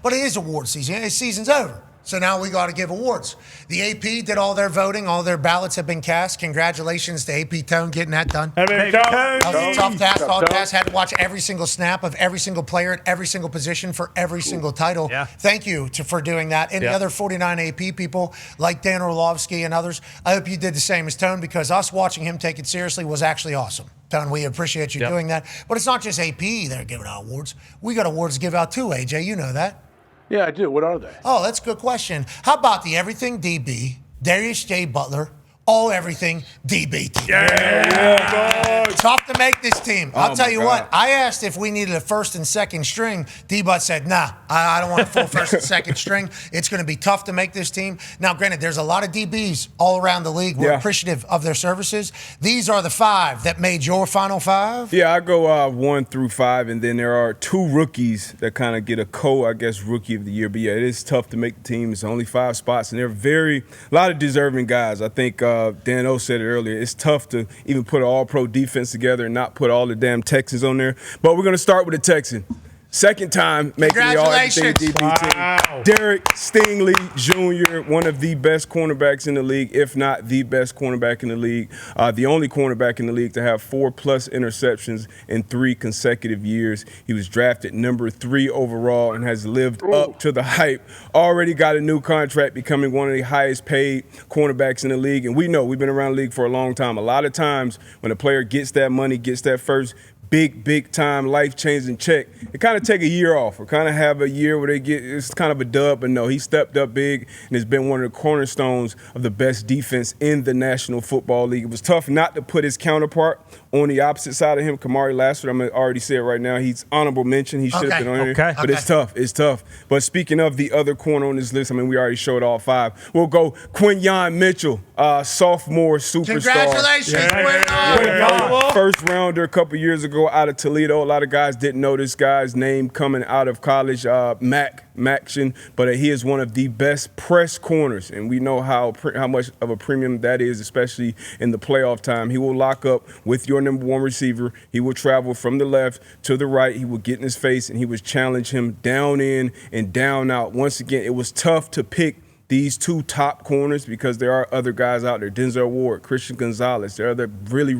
But it is award season. His season's over. So now we got to give awards. The AP did all their voting. All their ballots have been cast. Congratulations to AP Tone getting that done. That was a tough task. Tough task. Had to watch every single snap of every single player at every single position for every single title. Yeah. Thank you for doing that. And the other 49 AP people like Dan Orlovsky and others, I hope you did the same as Tone, because us watching him take it seriously was actually awesome. Tone, we appreciate you doing that. But it's not just AP that are giving out awards. We got awards to give out too, AJ. You know that. Yeah, I do. What are they? Oh, that's a good question. How about the Everything DB, Darius J. Butler, All Everything DB team? Yeah. Tough to make this team. I'll tell you what, I asked if we needed a first and second string. D-Butt said, nah, I don't want a full first and second string. It's going to be tough to make this team. Now, granted, there's a lot of DBs all around the league. We're appreciative of their services. These are the 5 that made your final 5? Yeah, I go 1 through 5, and then there are 2 rookies that kind of get a rookie of the year. But yeah, it is tough to make the team. It's only 5 spots, and they're a lot of deserving guys. I think Dan O said it earlier. It's tough to even put an all-pro defense together and not put all the damn Texans on there. But we're going to start with a Texan. Second time making the All-Everything DB team. Derek Stingley Jr., one of the best cornerbacks in the league, if not the best cornerback in the league. The only cornerback in the league to have 4+ interceptions in 3 consecutive years. He was drafted number 3 overall and has lived up to the hype. Already got a new contract, becoming one of the highest paid cornerbacks in the league. And we know, we've been around the league for a long time. A lot of times when a player gets that money, gets that first big time life-changing check, it kind of take a year off or kind of have a year where it's kind of a dub. But no, he stepped up big and has been one of the cornerstones of the best defense in the National Football League. It was tough not to put his counterpart on the opposite side of him, Kamari Lassiter. I'm going to already say it right now. He's honorable mention. He should have been on here. But it's tough. It's tough. But speaking of the other corner on this list, I mean, we already showed all 5. We'll go Quinyon Mitchell, sophomore superstar. Congratulations, Quinyon. First rounder a couple years ago out of Toledo. A lot of guys didn't know this guy's name coming out of college, Maction, but he is one of the best press corners, and we know how much of a premium that is, especially in the playoff time. He will lock up with your number 1 receiver. He will travel from the left to the right. He will get in his face, and he will challenge him down in and down out. Once again, it was tough to pick these 2 top corners because there are other guys out there, Denzel Ward, Christian Gonzalez. There are other really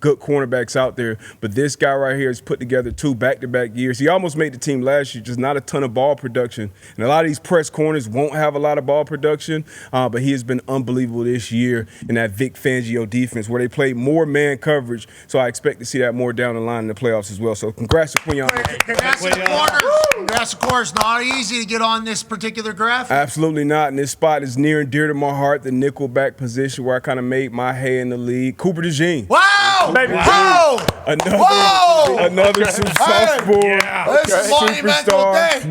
good cornerbacks out there. But this guy right here has put together 2 back-to-back years. He almost made the team last year, just not a ton of ball production. And a lot of these press corners won't have a lot of ball production, but he has been unbelievable this year in that Vic Fangio defense where they play more man coverage. So I expect to see that more down the line in the playoffs as well. So congrats to Quinyon. Congrats to the corners. Congrats, of course. Not easy to get on this particular graphic. Absolutely not. And this spot is near and dear to my heart, the nickelback position where I kind of made my hay in the league. Cooper DeJean. Wow! Baby. Whoa! Another sophomore superstar.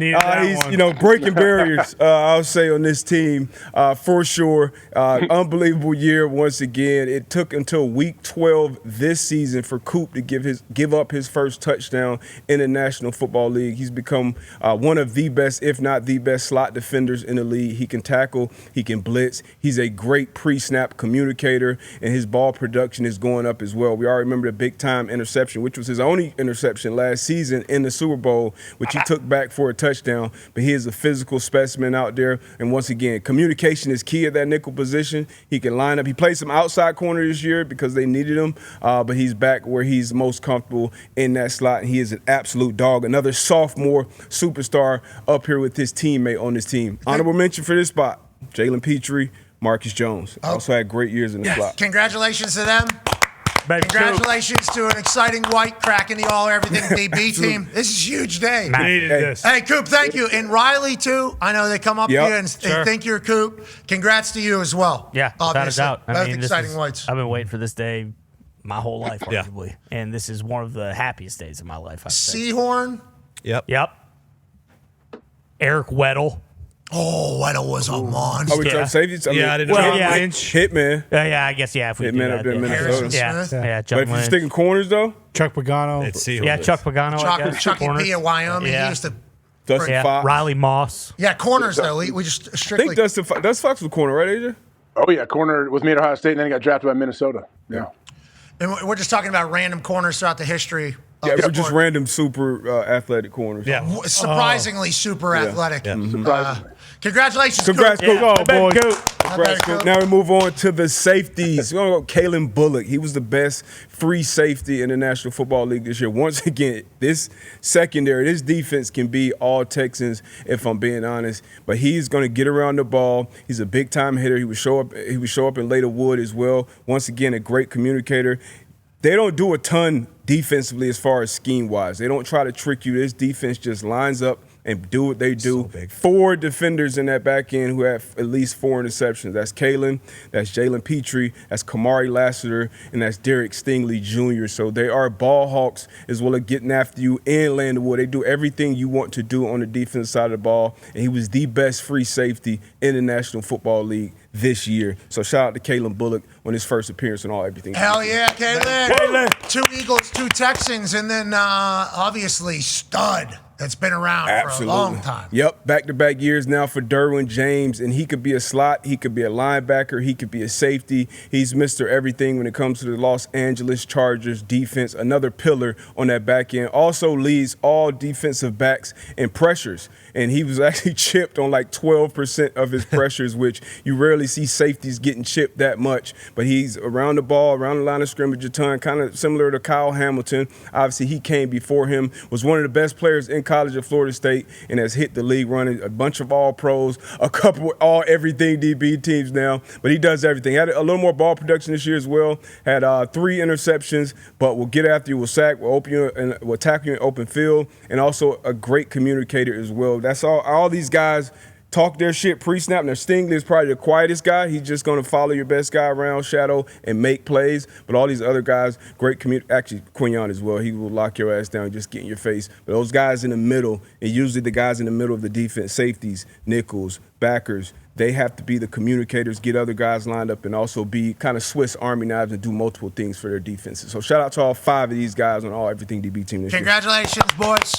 He's breaking barriers, I'll say, on this team for sure. Unbelievable year once again. It took until week 12 this season for Coop to give up his first touchdown in the National Football League. He's become one of the best, if not the best, slot defenders in the league. He can tackle, he can blitz. He's a great pre-snap communicator, and his ball production is going up as well. We all remember the big-time interception, which was his only interception last season in the Super Bowl, which he took back for a touchdown. But he is a physical specimen out there. And once again, communication is key at that nickel position. He can line up. He played some outside corner this year because they needed him, but he's back where he's most comfortable in that slot, and he is an absolute dog. Another sophomore superstar up here with his teammate on this team. Honorable mention for this spot, Jalen Petrie, Marcus Jones. Also had great years in the slot. Congratulations to them. Congratulations to an exciting white crack in the All-Everything DB team. This is a huge day. We needed this. Hey, Coop, thank you. And Riley, too. I know they come up to you and think you're Coop. Congrats to you as well. Yeah, without a doubt. Both exciting whites. I've been waiting for this day my whole life, arguably. And this is one of the happiest days of my life, I'd say. Seahorn. Yep. Eric Weddle. Oh, Weddle was a monster. Are we talking safeties? I didn't know. Hitman. Yeah, I guess, if we do Hitman that. up there in Minnesota. Yeah, but if you're sticking corners, though? Chuck Pagano. Chuck Pagano. Chucky P in Wyoming. He used to. Dustin Fox. Riley Moss. Yeah, corners, though. We just strictly. I think Dustin Fox was a corner, right, AJ? Oh, yeah, corner with me at Ohio State, and then he got drafted by Minnesota. Yeah. And we're just talking about random corners throughout the history. Yeah, we're just random super athletic corners. Yeah. Surprisingly super athletic. Yeah. Congratulations, Congrats, Coop. Coop. boy. Congrats, Coop. Now we move on to the safeties. We're going to go Kalen Bullock. He was the best free safety in the National Football League this year. Once again, this secondary, this defense can be all Texans, if I'm being honest. But he's going to get around the ball. He's a big-time hitter. He would show up in later wood as well. Once again, a great communicator. They don't do a ton defensively as far as scheme-wise. They don't try to trick you. This defense just lines up and do what they do. So 4 defenders in that back end who have at least 4 interceptions. That's Kalen, that's Jalen Petrie, that's Kamari Lassiter, and that's Derek Stingley Jr. So they are ball hawks as well as getting after you and laying the wood. They do everything you want to do on the defensive side of the ball, and he was the best free safety in the National Football League this year. So shout out to Kalen Bullock on his first appearance and all everything. Hell yeah, Kalen. 2 Eagles, 2 Texans, and then obviously stud that's been around for a long time. Yep, back-to-back years now for Derwin James, and he could be a slot, he could be a linebacker, he could be a safety. He's Mr. Everything when it comes to the Los Angeles Chargers defense, another pillar on that back end. Also leads all defensive backs in pressures, and he was actually chipped on like 12% of his pressures, which you rarely see safeties getting chipped that much. But he's around the ball, around the line of scrimmage a ton, kind of similar to Kyle Hamilton. Obviously, he came before him, was one of the best players in college at Florida State, and has hit the league running a bunch of all-pros, a couple of all-everything DB teams now. But he does everything. Had a little more ball production this year as well. Had 3 interceptions, but will get after you, will sack, will open you, and will tackle you in open field, and also a great communicator as well. That's all these guys talk their shit pre-snap. Now, Stingley is probably the quietest guy. He's just going to follow your best guy around, shadow, and make plays. But all these other guys, great actually, Quignon as well. He will lock your ass down and just get in your face. But those guys in the middle, and usually the guys in the middle of the defense, safeties, nickels, backers, they have to be the communicators, get other guys lined up, and also be kind of Swiss Army knives and do multiple things for their defenses. So shout out to all 5 of these guys on all Everything DB team this year. Congratulations, boys.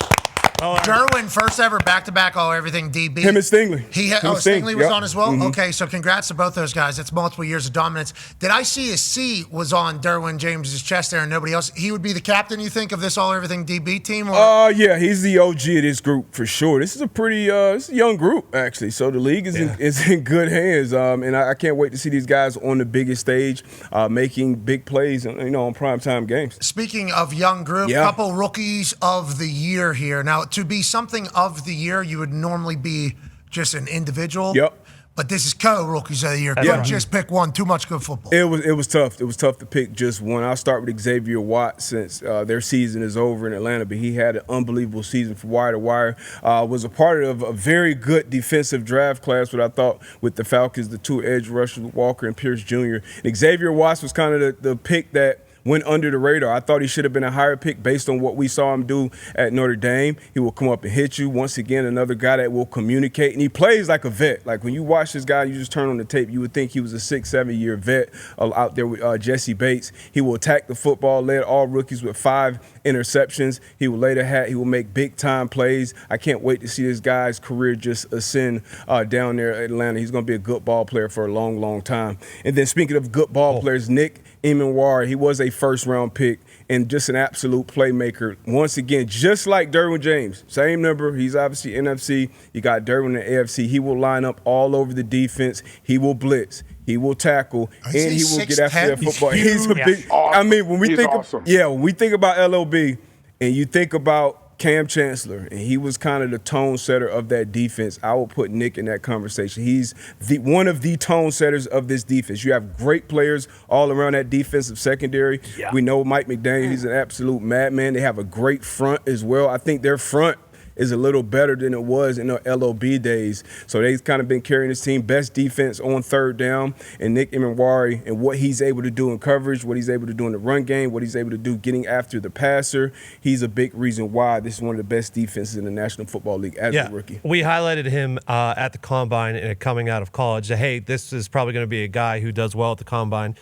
Derwin, first ever back-to-back All-Everything DB. Him and Stingley. Stingley was yep. on as well? Mm-hmm. Okay, so congrats to both those guys. That's multiple years of dominance. Did I see a C was on Derwin James's chest there and nobody else? He would be the captain, you think, of this All-Everything DB team? Yeah, he's the OG of this group for sure. This is a pretty it's a young group, actually. So the league is in good hands. And I can't wait to see these guys on the biggest stage making big plays on primetime games. Speaking of young group, couple rookies of the year here. Now, to be something of the year, you would normally be just an individual. Yep. But this is co-rookies of the year. Couldn't just pick one. Too much good football. It was tough. It was tough to pick just one. I'll start with Xavier Watt since their season is over in Atlanta, but he had an unbelievable season from wire to wire. Was a part of a very good defensive draft class, what I thought with the Falcons, the 2 edge rushers, Walker and Pierce Jr. And Xavier Watts was kind of the pick that went under the radar. I thought he should have been a higher pick based on what we saw him do at Notre Dame. He will come up and hit you. Once again, another guy that will communicate, and he plays like a vet. Like when you watch this guy, you just turn on the tape, you would think he was a 6-7 year vet out there with Jesse Bates. He will attack the football, led all rookies with 5 interceptions. He will lay the hat. He will make big-time plays. I can't wait to see this guy's career just ascend down there at Atlanta. He's going to be a good ball player for a long, long time. And then speaking of good ball players, Nick Emenwari, he was a first-round pick and just an absolute playmaker. Once again, just like Derwin James, same number. He's obviously NFC. You got Derwin in the AFC. He will line up all over the defense. He will blitz. He will tackle, and he will get after that football. He's a big. Awesome. I mean, when we think, awesome. when we think about LOB, and you think about Cam Chancellor, and he was kind of the tone setter of that defense. I will put Nick in that conversation. He's one of the tone setters of this defense. You have great players all around that defensive secondary. Yeah. We know Mike McDaniel, he's an absolute madman. They have a great front as well. I think their front is a little better than it was in the LOB days. So they've kind of been carrying this team. Best defense on third down. And Nick Emenwari and what he's able to do in coverage, what he's able to do in the run game, what he's able to do getting after the passer, he's a big reason why this is one of the best defenses in the National Football League as a rookie. We highlighted him at the Combine and coming out of college. Hey, this is probably going to be a guy who does well at the Combine.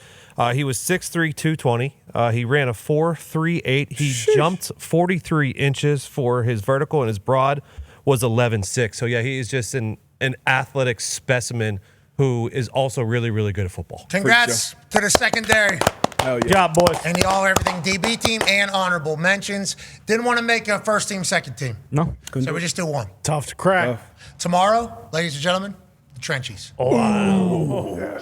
He was 6'3", 220. He ran a 4.38. He jumped 43 inches for his vertical, and his broad was 11.6. So, he is just an athletic specimen who is also really, really good at football. Congrats to the secondary. Hell Good yeah. job, boys. And the All Everything DB team and honorable mentions. Didn't want to make a first team, second team. No. So we just do one. Tough to crack. Tomorrow, ladies and gentlemen, the Trenchies. Wow.